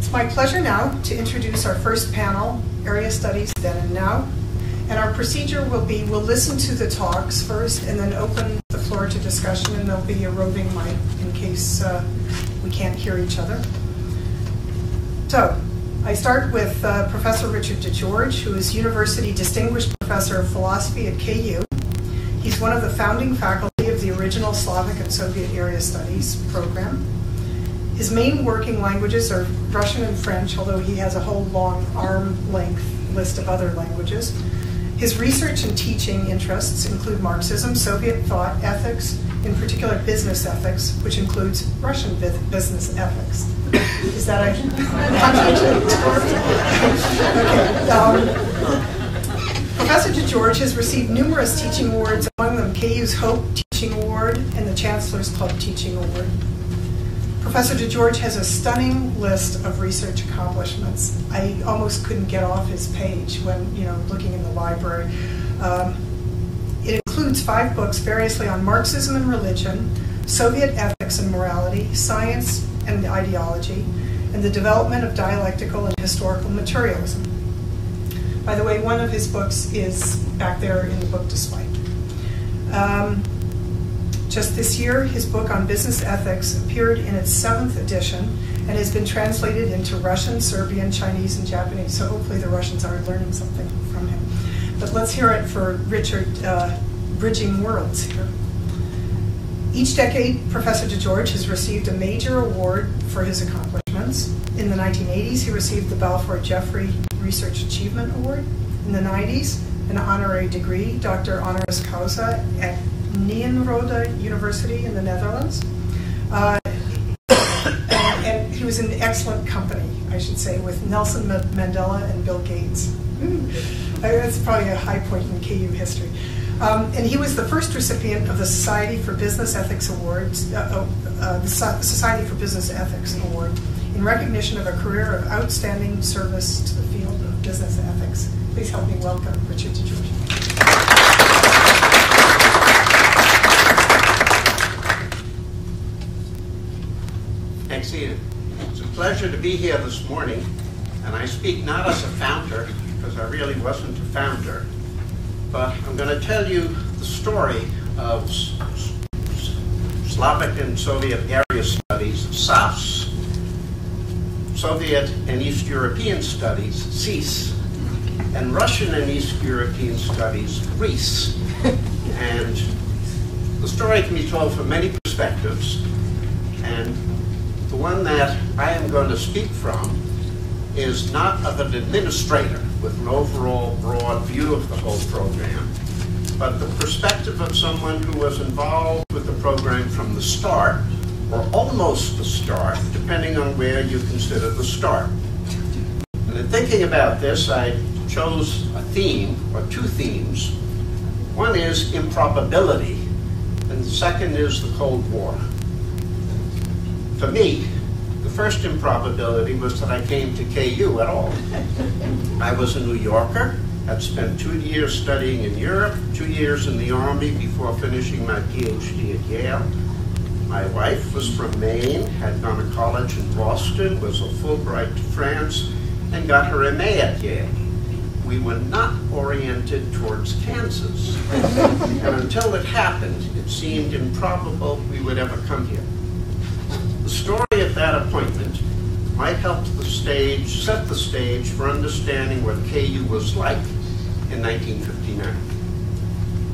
It's my pleasure now to introduce our first panel, Area Studies Then and Now. And our procedure will be, we'll listen to the talks first and then open the floor to discussion, and there'll be a roving mic in case we can't hear each other. So, I start with Professor Richard DeGeorge, who is University Distinguished Professor of Philosophy at KU. He's one of the founding faculty of the original Slavic and Soviet Area Studies program. His main working languages are Russian and French, although he has a whole long arm-length list of other languages. His research and teaching interests include Marxism, Soviet thought, ethics, in particular business ethics, which includes Russian business ethics. Is that a Professor DeGeorge has received numerous teaching awards, among them KU's Hope Teaching Award and the Chancellor's Club Teaching Award. Professor DeGeorge has a stunning list of research accomplishments. I almost couldn't get off his page when, looking in the library. It includes 5 books variously on Marxism and religion, Soviet ethics and morality, science and ideology, and the development of dialectical and historical materialism. By the way, one of his books is back there in the book display. Just this year, his book on business ethics appeared in its 7th edition and has been translated into Russian, Serbian, Chinese, and Japanese. So hopefully the Russians are learning something from him. But let's hear it for Richard, bridging worlds here. Each decade, Professor DeGeorge has received a major award for his accomplishments. In the 1980s, he received the Balfour Jeffrey Research Achievement Award. In the 90s, an honorary degree, Dr. Honoris Causa, at Nyenrode University in the Netherlands. And he was in excellent company, I should say, with Nelson Mandela and Bill Gates. That's probably a high point in KU history. And he was the first recipient of the Society for Business Ethics Awards, the Society for Business Ethics Award, in recognition of a career of outstanding service to the field of business ethics. Please help me welcome Richard DeGeorge. Thanks, Ian. It's a pleasure to be here this morning, and I speak not as a founder, because I really wasn't a founder, but I'm going to tell you the story of Slavic and Soviet Area Studies, SSAS, Soviet and East European Studies, CREES, and Russian and East European Studies, REES. And the story can be told from many perspectives, and the one that I am going to speak from is not of an administrator with an overall broad view of the whole program, but the perspective of someone who was involved with the program from the start, or almost the start, depending on where you consider the start. And in thinking about this, I chose a theme, or 2 themes. One is improbability, and the second is the Cold War. For me, the first improbability was that I came to KU at all. I was a New Yorker, had spent 2 years studying in Europe, 2 years in the Army before finishing my PhD at Yale. My wife was from Maine, had gone to college in Boston, was a Fulbright to France, and got her MA at Yale. We were not oriented towards Kansas. And until it happened, it seemed improbable we would ever come here. The story of that appointment might help set the stage for understanding what KU was like in 1959.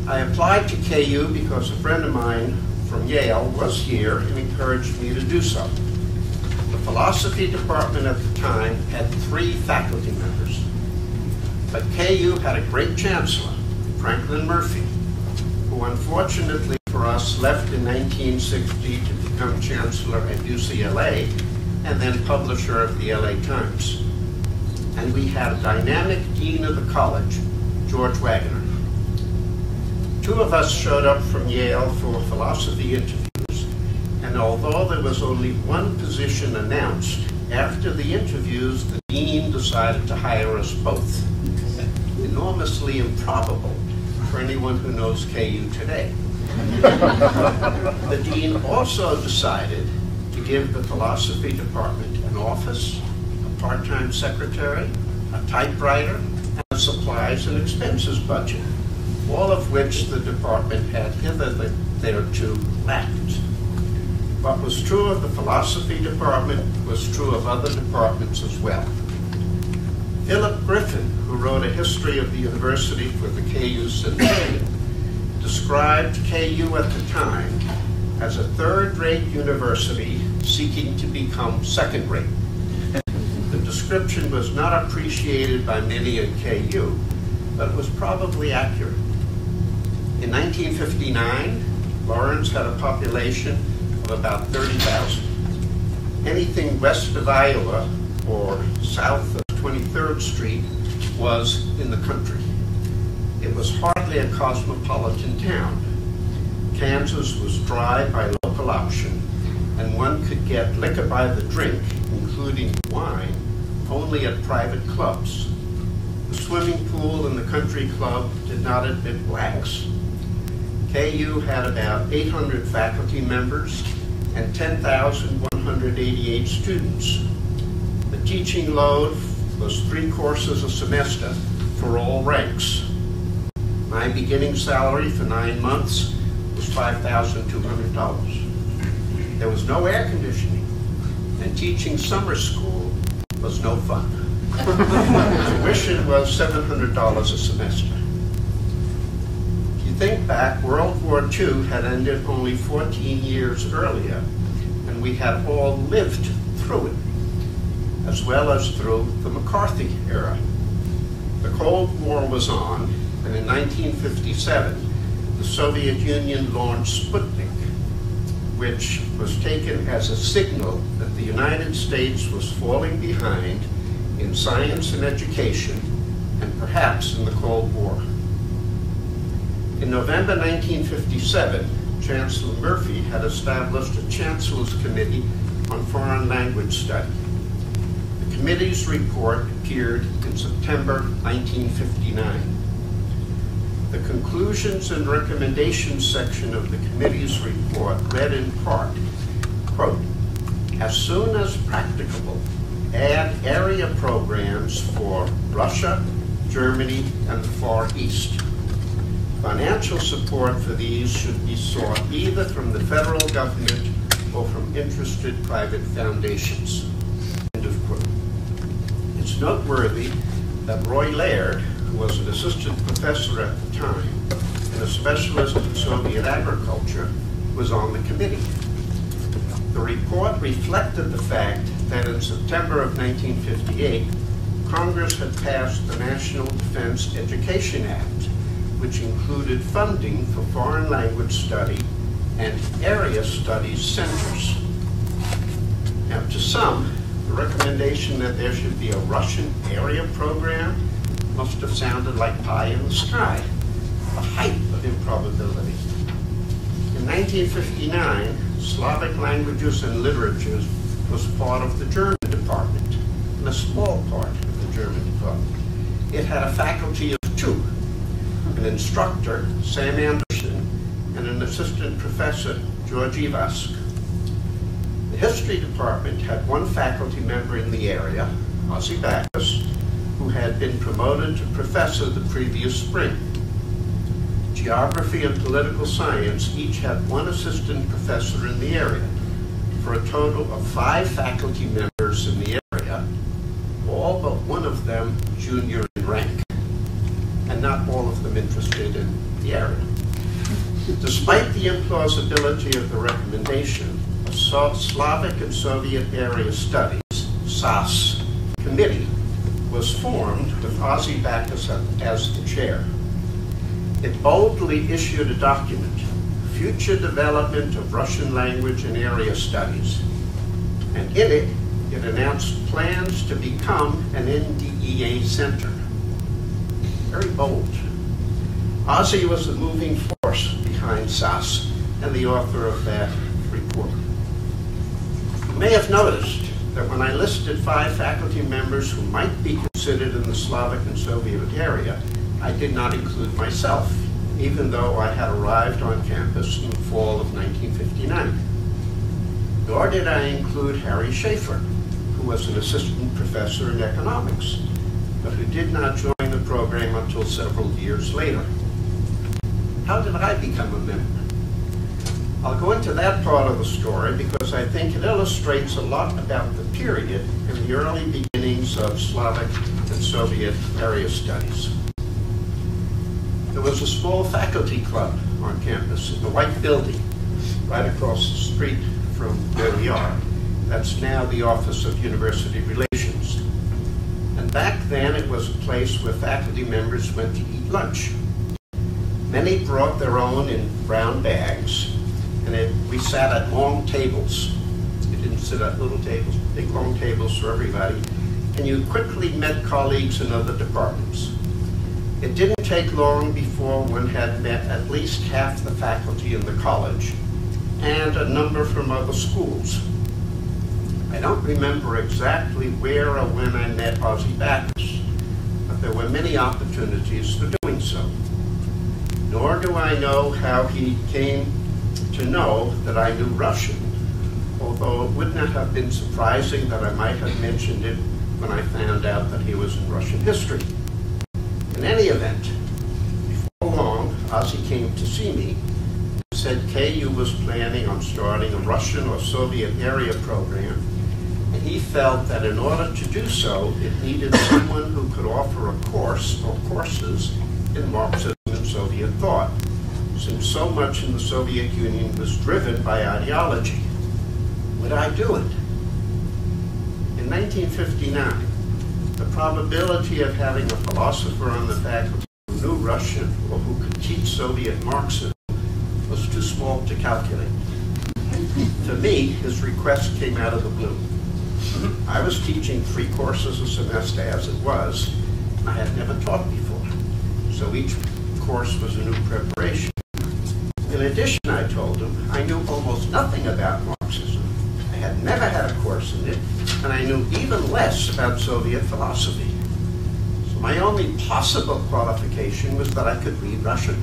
I applied to KU because a friend of mine from Yale was here and encouraged me to do so. The philosophy department at the time had 3 faculty members, but KU had a great chancellor, Franklin Murphy, who unfortunately for us left in 1960 to become chancellor at UCLA and then publisher of the LA Times. And we had a dynamic dean of the college, George Wagner. 2 of us showed up from Yale for philosophy interviews, and although there was only 1 position announced, after the interviews, the dean decided to hire us both. Enormously improbable for anyone who knows KU today. The dean also decided to give the philosophy department an office, a part-time secretary, a typewriter, and a supplies and expenses budget, all of which the department had hitherto lacked. What was true of the philosophy department was true of other departments as well. Philip Griffin, who wrote a history of the university for the KU Centennial, described KU at the time as a third-rate university seeking to become second-rate. The description was not appreciated by many at KU, but it was probably accurate. In 1959, Lawrence had a population of about 30,000. Anything west of Iowa or south of 23rd Street was in the country. It was hardly a cosmopolitan town. Kansas was dry by local option, and one could get liquor by the drink, including wine, only at private clubs. The swimming pool and the country club did not admit blacks. KU had about 800 faculty members and 10,188 students. The teaching load was 3 courses a semester for all ranks. My beginning salary for 9 months was $5,200. There was no air conditioning, and teaching summer school was no fun. Tuition was $700 a semester. If you think back, World War II had ended only 14 years earlier, and we had all lived through it, as well as through the McCarthy era. The Cold War was on, and in 1957, the Soviet Union launched Sputnik, which was taken as a signal that the United States was falling behind in science and education, and perhaps in the Cold War. In November 1957, Chancellor Murphy had established a Chancellor's Committee on Foreign Language Study. The committee's report appeared in September 1959. The conclusions and recommendations section of the committee's report read in part, quote, as soon as practicable, add area programs for Russia, Germany, and the Far East. Financial support for these should be sought either from the federal government or from interested private foundations. End of quote. It's noteworthy that Roy Laird, who was an assistant professor at the time and a specialist in Soviet agriculture, was on the committee. The report reflected the fact that in September of 1958, Congress had passed the National Defense Education Act, which included funding for foreign language study and area studies centers. Now, to some, the recommendation that there should be a Russian area program must have sounded like pie in the sky, the height of improbability. In 1959, Slavic languages and literatures was part of the German department, and a small part of the German department. It had a faculty of 2, an instructor, Sam Anderson, and an assistant professor, George Ivask. The history department had 1 faculty member in the area, Ozzie Backus, who had been promoted to professor the previous spring. Geography and political science each had 1 assistant professor in the area, for a total of 5 faculty members in the area, all but 1 of them junior in rank, and not all of them interested in the area. Despite the implausibility of the recommendation, a Slavic and Soviet Area Studies, SSAS, committee was formed with Ozzie Backus as the chair. It boldly issued a document, Future Development of Russian Language and Area Studies, and in it, it announced plans to become an NDEA center. Very bold. Ozzie was the moving force behind SSAS and the author of that report. You may have noticed that when I listed 5 faculty members who might be considered in the Slavic and Soviet area, I did not include myself, even though I had arrived on campus in the fall of 1959. Nor did I include Harry Schaefer, who was an assistant professor in economics, but who did not join the program until several years later. How did I become a member? I'll go into that part of the story because I think it illustrates a lot about the period in the early beginnings of Slavic and Soviet area studies. There was a small faculty club on campus in the white building right across the street from where we are. That's now the Office of University Relations. And back then it was a place where faculty members went to eat lunch. Many brought their own in brown bags, and we sat at long tables. We didn't sit at little tables, big long tables for everybody, and you quickly met colleagues in other departments. It didn't take long before one had met at least half the faculty in the college and a number from other schools. I don't remember exactly where or when I met Ozzie Backus, but there were many opportunities for doing so. Nor do I know how he came to know that I knew Russian, although it would not have been surprising that I might have mentioned it when I found out that he was in Russian history. In any event, before long, Ozzie came to see me and said KU was planning on starting a Russian or Soviet area program, and he felt that in order to do so, it needed someone who could offer a course or courses in Marxism and Soviet thought, since so much in the Soviet Union was driven by ideology. Would I do it? In 1959, the probability of having a philosopher on the faculty who knew Russian or who could teach Soviet Marxism was too small to calculate. To me, his request came out of the blue. I was teaching 3 courses a semester as it was, and I had never taught before, so each course was a new preparation. In addition, I told him, I knew almost nothing about Marxism. I had never had a course in it, and I knew even less about Soviet philosophy. So my only possible qualification was that I could read Russian.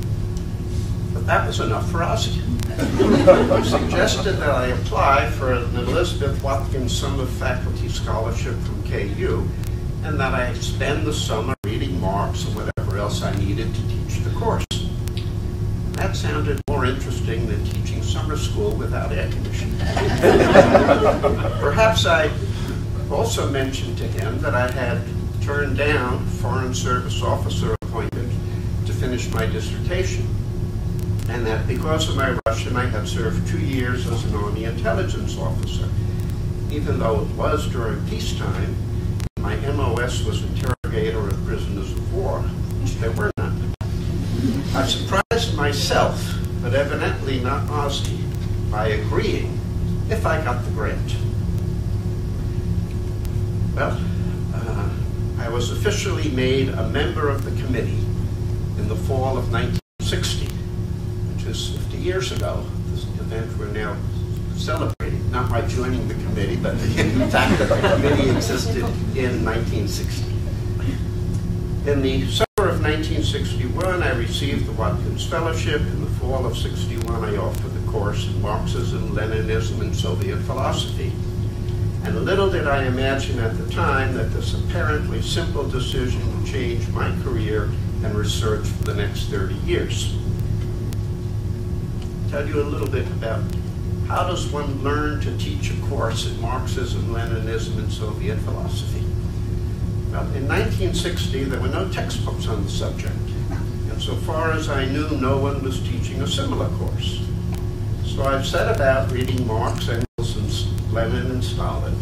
But that was enough for Ozzie. He suggested that I apply for an Elizabeth Watkins Summer Faculty Scholarship from KU, and that I spend the summer reading Marx and whatever else I needed to teach the course. That sounded more interesting than teaching summer school without air conditioning. Perhaps I also mentioned to him that I had turned down Foreign Service officer appointment to finish my dissertation, and that because of my Russian, I had served 2 years as an Army intelligence officer, even though it was during peacetime. My MOS was interrogator of prisoners of war, which there were none. I surprised myself, but evidently not Ozzie, by agreeing if I got the grant. Well, I was officially made a member of the committee in the fall of 1960, which is 50 years ago, this event we're now celebrating, not by joining the committee, but the fact that the committee existed in 1960. In the summer of 1961, I received the Watkins Fellowship. In the fall of 61, I offered the course in Marxism, Leninism, and Soviet philosophy. And little did I imagine at the time that this apparently simple decision would change my career and research for the next 30 years. I'll tell you a little bit about how does one learn to teach a course in Marxism, Leninism, and Soviet philosophy. Well, in 1960, there were no textbooks on the subject, and so far as I knew, no one was teaching a similar course. So I set about reading Marx, Engels, and Lenin, and Stalin,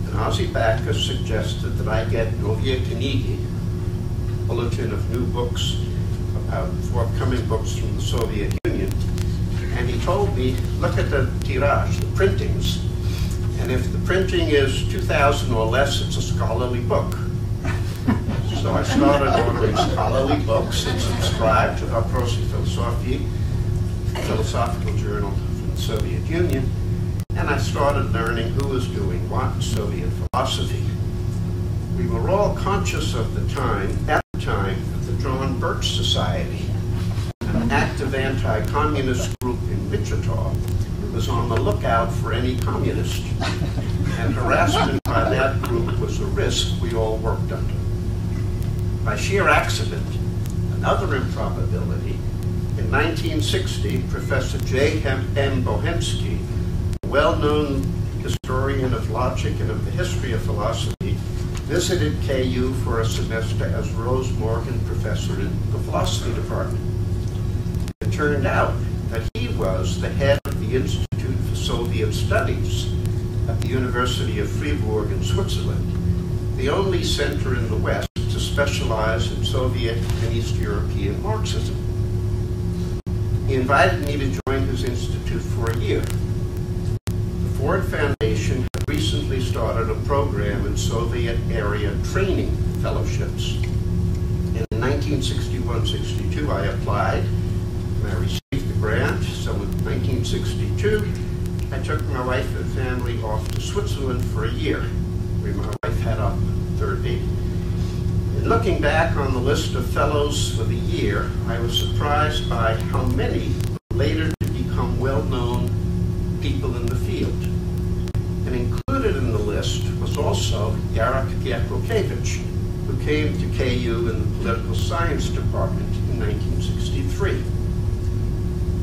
and Ozzie Backus suggested that I get Novye Knigi, bulletin of new books about forthcoming books from the Soviet Union, and he told me, look at the tirage, the printings, and if the printing is 2,000 or less, it's a scholarly book. So I started ordering scholarly books and subscribed to Vопроsi Filosofii, a philosophical journal from the Soviet Union, and I started learning who was doing what in Soviet philosophy. We were all conscious of the time, at the time, of the John Birch Society, an active anti-communist group in Wichita was on the lookout for any communist, and harassment by that group was a risk we all worked under. By sheer accident, another improbability, in 1960, Professor J. M. Bohensky, a well-known historian of logic and of the history of philosophy, visited KU for a semester as Rose Morgan Professor in the philosophy department. It turned out that he was the head of the Institute for Soviet Studies at the University of Fribourg in Switzerland, the only center in the West to specialize in Soviet and East European Marxism. He invited me to join his institute for a year. The Ford Foundation had recently started a program in Soviet area training fellowships. In 1961-62, I applied, and I received the grant. So in 1962, I took my wife and family off to Switzerland for a year, where my wife had a third baby. In looking back on the list of fellows for the year, I was surprised by how many later to become well-known people in the field. And included in the list was also Erik who came to KU in the Political Science Department in 1963.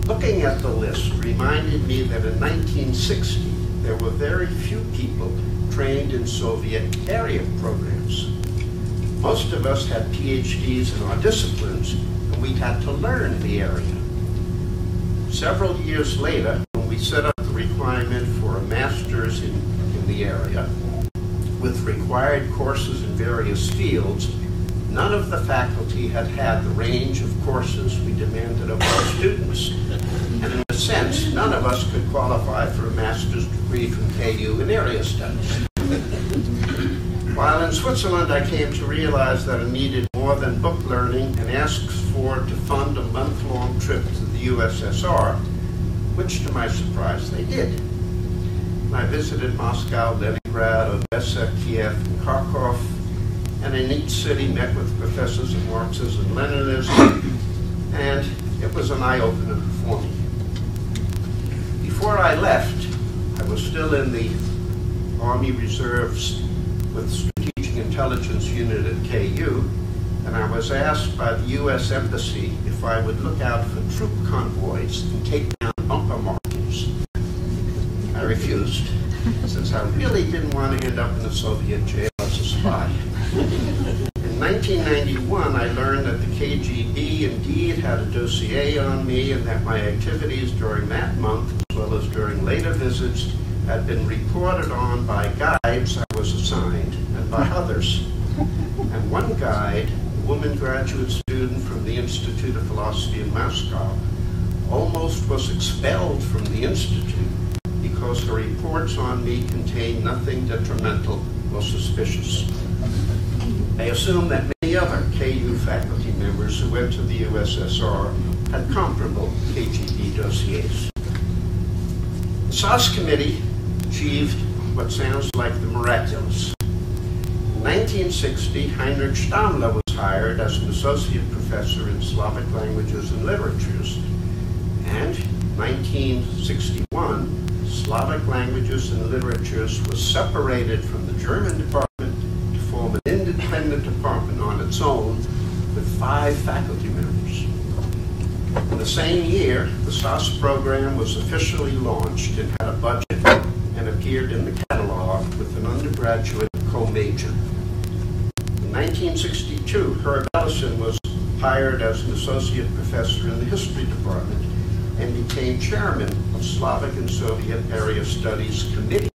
Looking at the list reminded me that in 1960, there were very few people trained in Soviet area programs. Most of us had PhDs in our disciplines, and we had to learn the area. Several years later, when we set up the requirement for a master's in the area, with required courses in various fields, none of the faculty had had the range of courses we demanded of our students. And in a sense, none of us could qualify for a master's degree from KU in area studies. While in Switzerland, I came to realize that I needed more than book learning and asked Ford to fund a month-long trip to the USSR, which to my surprise they did. I visited Moscow, Leningrad, Odessa, Kiev, and Kharkov, and in each city met with professors of Marxism and Leninism, and it was an eye-opener for me. Before I left, I was still in the Army Reserves with Strategic Intelligence Unit at KU, and I was asked by the U.S. Embassy if I would look out for troop convoys and take down bumper markings. I refused, since I really didn't want to end up in a Soviet jail as a spy. In 1991, I learned that the KGB indeed had a dossier on me and that my activities during that month, as well as during later visits, had been reported on by guides I was assigned and by others. And one guide, a woman graduate student from the Institute of Philosophy in Moscow, almost was expelled from the institute because her reports on me contained nothing detrimental or suspicious. I assume that many other KU faculty members who went to the USSR had comparable KGB dossiers. The SSAS committee achieved what sounds like the miraculous. In 1960, Heinrich Stammler was hired as an associate professor in Slavic languages and literatures. And in 1961, Slavic languages and literatures was separated from the German department to form an independent department on its own with 5 faculty members. In the same year, the SSAS program was officially launched and had a budget and appeared in the catalog with an undergraduate co-major. In 1962, Herron was hired as an associate professor in the history department and became chairman of Slavic and Soviet Area Studies Committee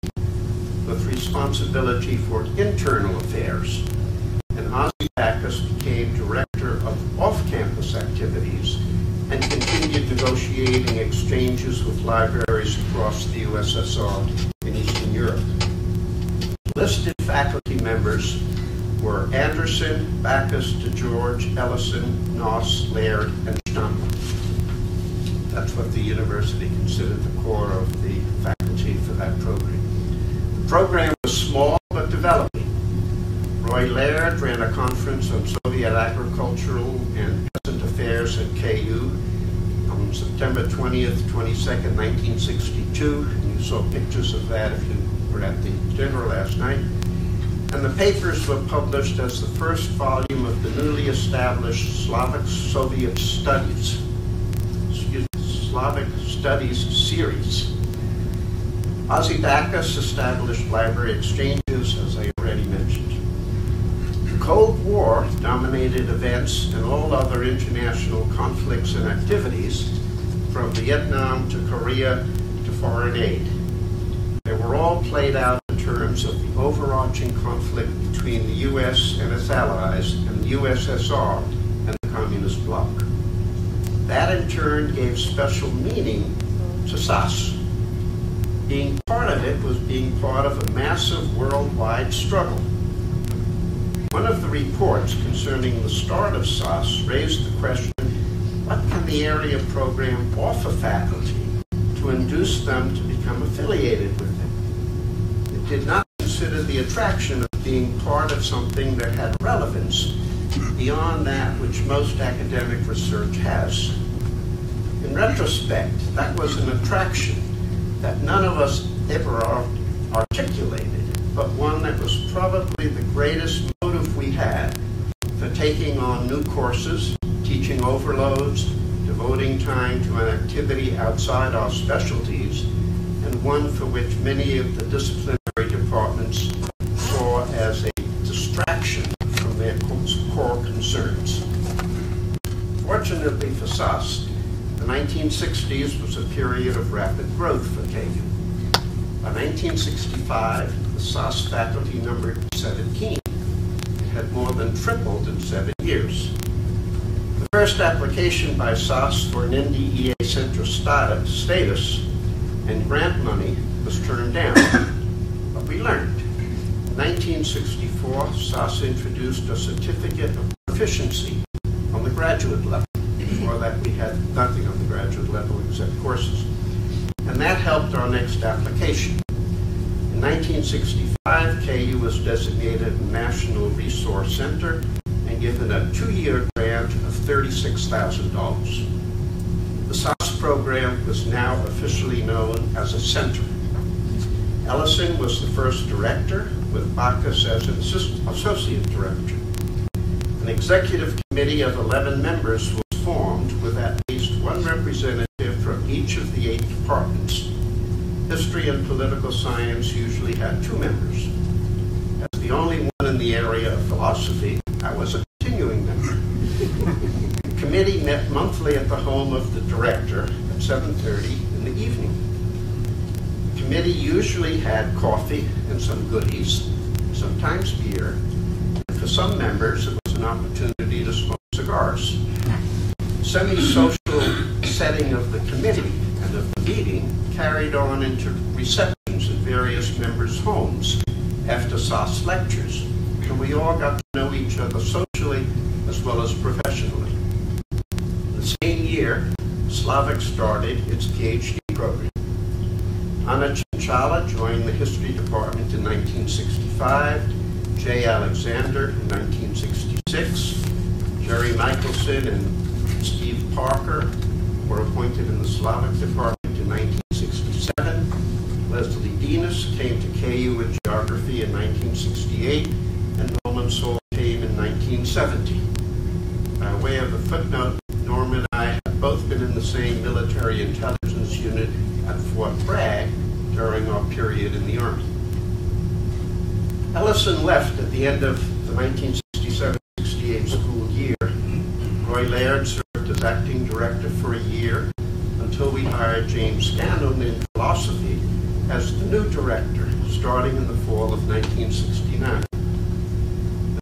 with responsibility for internal affairs. And Ozzy Backus became director of off-campus activities and continued negotiating exchanges with libraries across the USSR and Eastern Europe. Listed faculty members were Anderson, Backus, DeGeorge, Ellison, Noss, Laird, and Stammler. That's what the university considered the core of the faculty for that program. The program was small but developing. Roy Laird ran a conference on Soviet agricultural and peasant affairs at KU. from September 20th, 22nd, 1962. And you saw pictures of that if you were at the dinner last night. And the papers were published as the first volume of the newly established Slavic Soviet Studies, Slavic Studies series. Ozzy Backus established library exchanges, as I already mentioned. The Cold War dominated events and all other international conflicts and activities, from Vietnam to Korea to foreign aid. They were all played out in terms of the overarching conflict between the U.S. and its allies and the USSR and the Communist bloc. That in turn gave special meaning to SSAS. Being part of it was being part of a massive worldwide struggle. One of the reports concerning the start of SSAS raised the question, what can the area program offer faculty to induce them to become affiliated with it? It did not consider the attraction of being part of something that had relevance beyond that which most academic research has. In retrospect, that was an attraction that none of us ever articulated, but one that was probably the greatest motive we had for taking on new courses, teaching overloads, devoting time to an activity outside our specialties, and one for which many of the disciplinary departments saw as a distraction from their core concerns. Fortunately for SSAS, the 1960s was a period of rapid growth for KU. By 1965, the SSAS faculty numbered 17. It had more than tripled in 7 years. The first application by SSAS for an NDEA center status and grant money was turned down, but we learned. In 1964, SSAS introduced a certificate of proficiency on the graduate level. Before that, we had nothing on the graduate level except courses. And that helped our next application. In 1965, KU was designated a National Resource Center and given a 2-year grant of $36,000. The SSAS program was now officially known as a center. Ellison was the first director, with Backus as an associate director. An executive committee of 11 members was formed with at least one representative from each of the 8 departments. History and political science usually had 2 members. As the only one in the area of philosophy, I was a continuing member. The committee met monthly at the home of the director at 7:30 in the evening. The committee usually had coffee and some goodies, sometimes beer, and for some members it was an opportunity to smoke cigars. The semi-social setting of the committee and of the meeting carried on into receptions at various members' homes after SSAS lectures, and we all got to know each other socially as well as professionally. The same year, Slavic started its PhD program. Anna Chinchala joined the history department in 1965, Jay Alexander in 1966, Jerry Michelson and Steve Parker were appointed in the Slavic department in 1967. Leslie Dinas came to KU in geography in 1968, and Norman Saul came in 1970. By way of a footnote, Norman and I have both been in the same military intelligence unit at Fort Bragg during our period in the Army. Ellison left at the end of the 1967-68 school year. Roy Laird served as acting director for a year until we hired James Scanlon in philosophy as the new director, starting in the fall of 1969.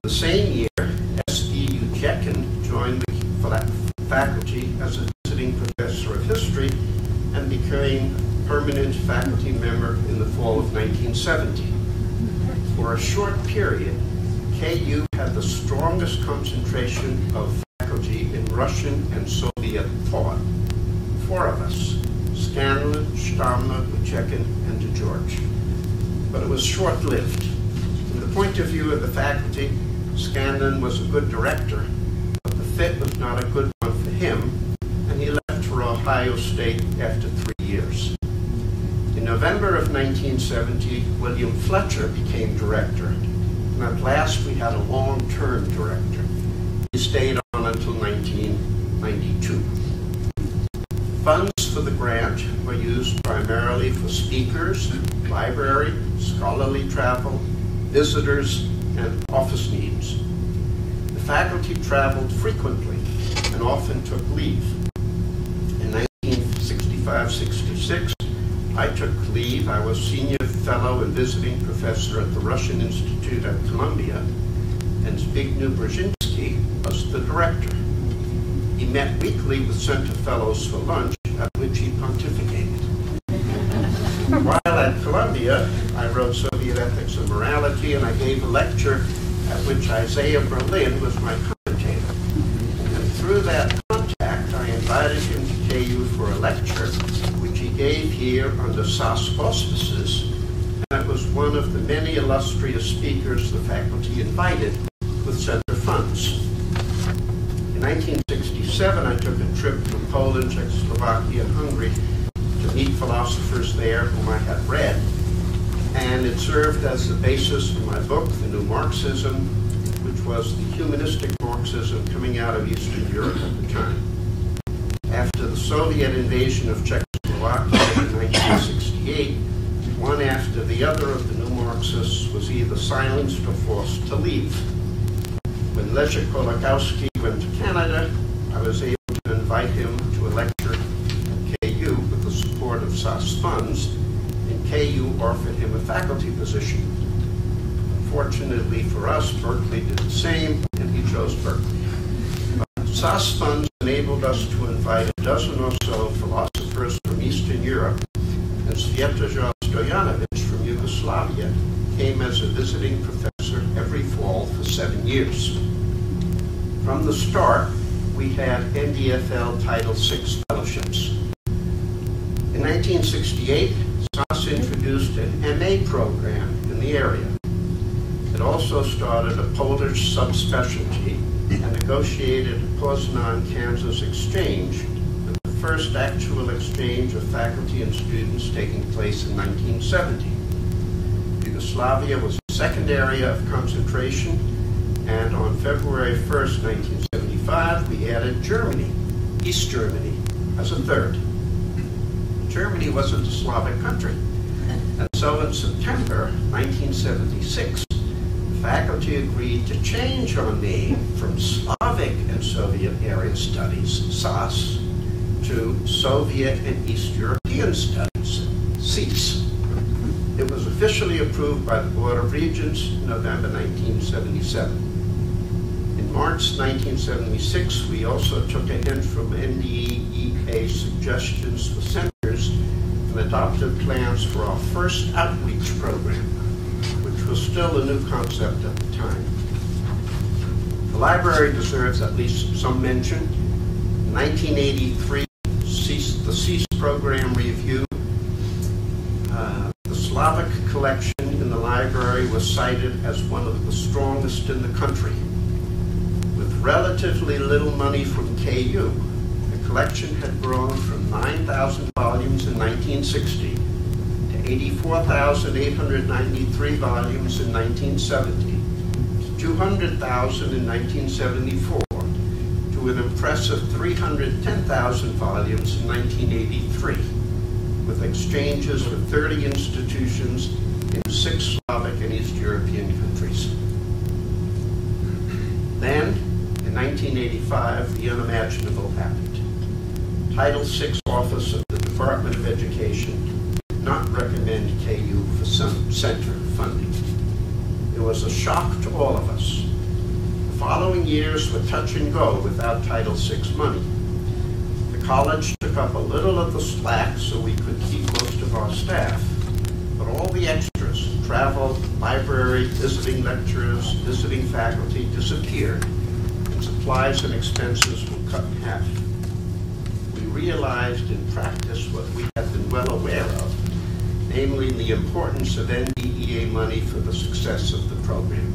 The same year, S.E. Ujekin joined the faculty as a visiting professor of history and became a permanent faculty member in the fall of 1970. For a short period, KU had the strongest concentration of faculty in Russian and Soviet thought. 4 of us: Scanlon, Stammer, Ujekin, and DeGeorge. But it was short-lived. From the point of view of the faculty, Scanlon was a good director, but the fit was not a good one for him, and he left left for Ohio State after 3 years. In November of 1970, William Fletcher became director, and at last we had a long-term director. He stayed on until 1992. Funds for the grant were used primarily for speakers, library, scholarly travel, visitors, and office needs. The faculty traveled frequently and often took leave. In 1965-66, I took leave. I was senior fellow and visiting professor at the Russian Institute at Columbia, and Zbigniew Brzezinski was the director. He met weekly with Center Fellows for lunch, at which he pontificated. While at Columbia, I wrote Soviet Ethics and Morality, and I gave a lecture at which Isaiah Berlin was my commentator. And through that contact, I invited him to KU for a lecture, which he gave here under SSAS auspices, and it was one of the many illustrious speakers the faculty invited with center funds. In 1967, I took a trip to Poland, Czechoslovakia, and Hungary to meet philosophers there whom I had read, and it served as the basis for my book, The New Marxism, which was the humanistic Marxism coming out of Eastern Europe at the time. After the Soviet invasion of Czechoslovakia in 1968, one after the other of the new Marxists was either silenced or forced to leave. When Leszek Kolakowski went to Canada, I was able to invite him to a lecture at KU with the support of SSAS funds, and KU offered him a faculty position. Unfortunately for us, Berkeley did the same, and he chose Berkeley. SSAS funds enabled us to invite a dozen or so philosophers from Eastern Europe, and Sviatoslav Stojanovic from Yugoslavia came as a visiting professor every fall for 7 years. From the start, we had NDFL Title VI fellowships. In 1968, SSAS introduced an MA program in the area. It also started a Polish subspecialty and negotiated a Poznan, Kansas exchange, with the first actual exchange of faculty and students taking place in 1970. Yugoslavia was the second area of concentration, and on February 1st, 1975, we added Germany, East Germany, as a third. Germany wasn't a Slavic country, and so in September 1976, faculty agreed to change our name from Slavic and Soviet Area Studies, SSAS, to Soviet and East European Studies, CREES. It was officially approved by the Board of Regents in November 1977. In March 1976, we also took a hint from NDEK suggestions for centers and adopted plans for our first outreach program, which was still a new concept at the time. The library deserves at least some mention. In 1983, the CREES program review, the Slavic collection in the library was cited as one of the strongest in the country. With relatively little money from KU, the collection had grown from 9,000 volumes in 1960 to 84,893 volumes in 1970, to 200,000 in 1974, to an impressive 310,000 volumes in 1983, with exchanges with 30 institutions in 6 Slavic and East European countries. Then, in 1985, the unimaginable happened. Title VI Office of the Department of Education did not recommend KU for some center funding. It was a shock to all of us. The following years were touch and go without Title VI money. The college took up a little of the slack so we could keep most of our staff, but all the extras, travel, library, visiting lecturers, visiting faculty, disappeared, and supplies and expenses were cut in half. We realized in practice what we had been well aware of, namely the importance of NDEA money for the success of the program.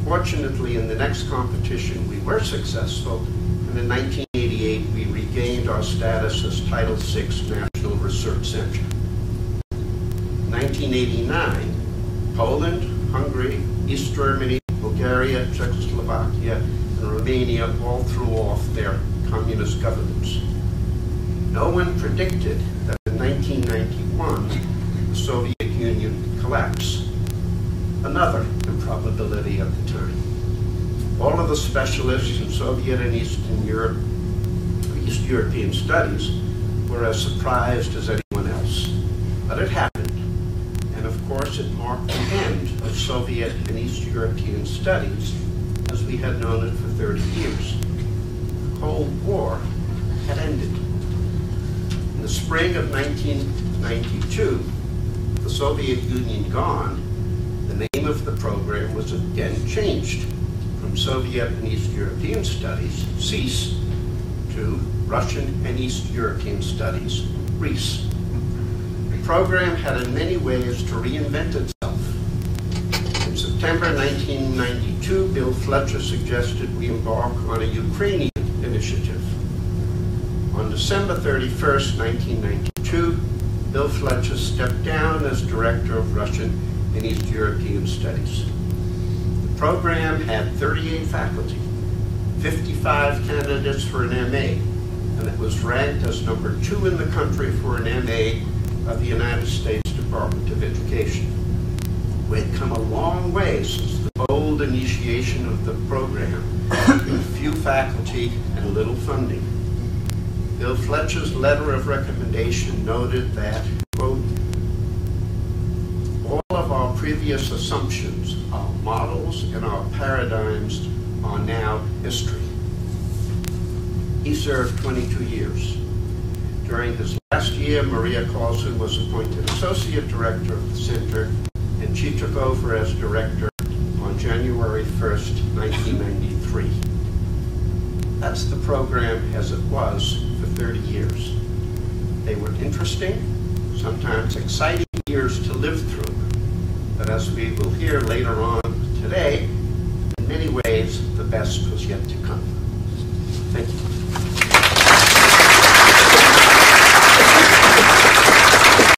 Fortunately, in the next competition, we were successful, and in 1988, we regained our our status as Title VI National Research Center. In 1989, Poland, Hungary, East Germany, Bulgaria, Czechoslovakia, and Romania all threw off their communist governments. No one predicted that in 1991, the Soviet Union collapsed. Another improbability at the time. All of the specialists in Soviet and East European studies were as surprised as anyone else. But it happened. And of course, it marked the end of Soviet and East European studies as we had known it for 30 years. The Cold War had ended. In the spring of 1992, with the Soviet Union gone, the name of the program was again changed from Soviet and East European Studies, SSAS, to Russian and East European Studies, REES. The program had in many ways to reinvent itself. In September 1992, Bill Fletcher suggested we embark on a Ukrainian initiative. On December 31st, 1992, Bill Fletcher stepped down as Director of Russian and East European Studies. The program had 38 faculty, 55 candidates for an MA, and it was ranked as number 2 in the country for an MA of the United States Department of Education. We had come a long way since the bold initiation of the program with few faculty and little funding. Bill Fletcher's letter of recommendation noted that, quote, all of our previous assumptions, our models, and our paradigms are now history. He served 22 years. During his last year, Maria Carlson was appointed Associate Director of the Center, and she took over as Director on January 1st, 1993. That's the program as it was for 30 years. They were interesting, sometimes exciting years to live through, but as we will hear later on today, in many ways, the best was yet to come.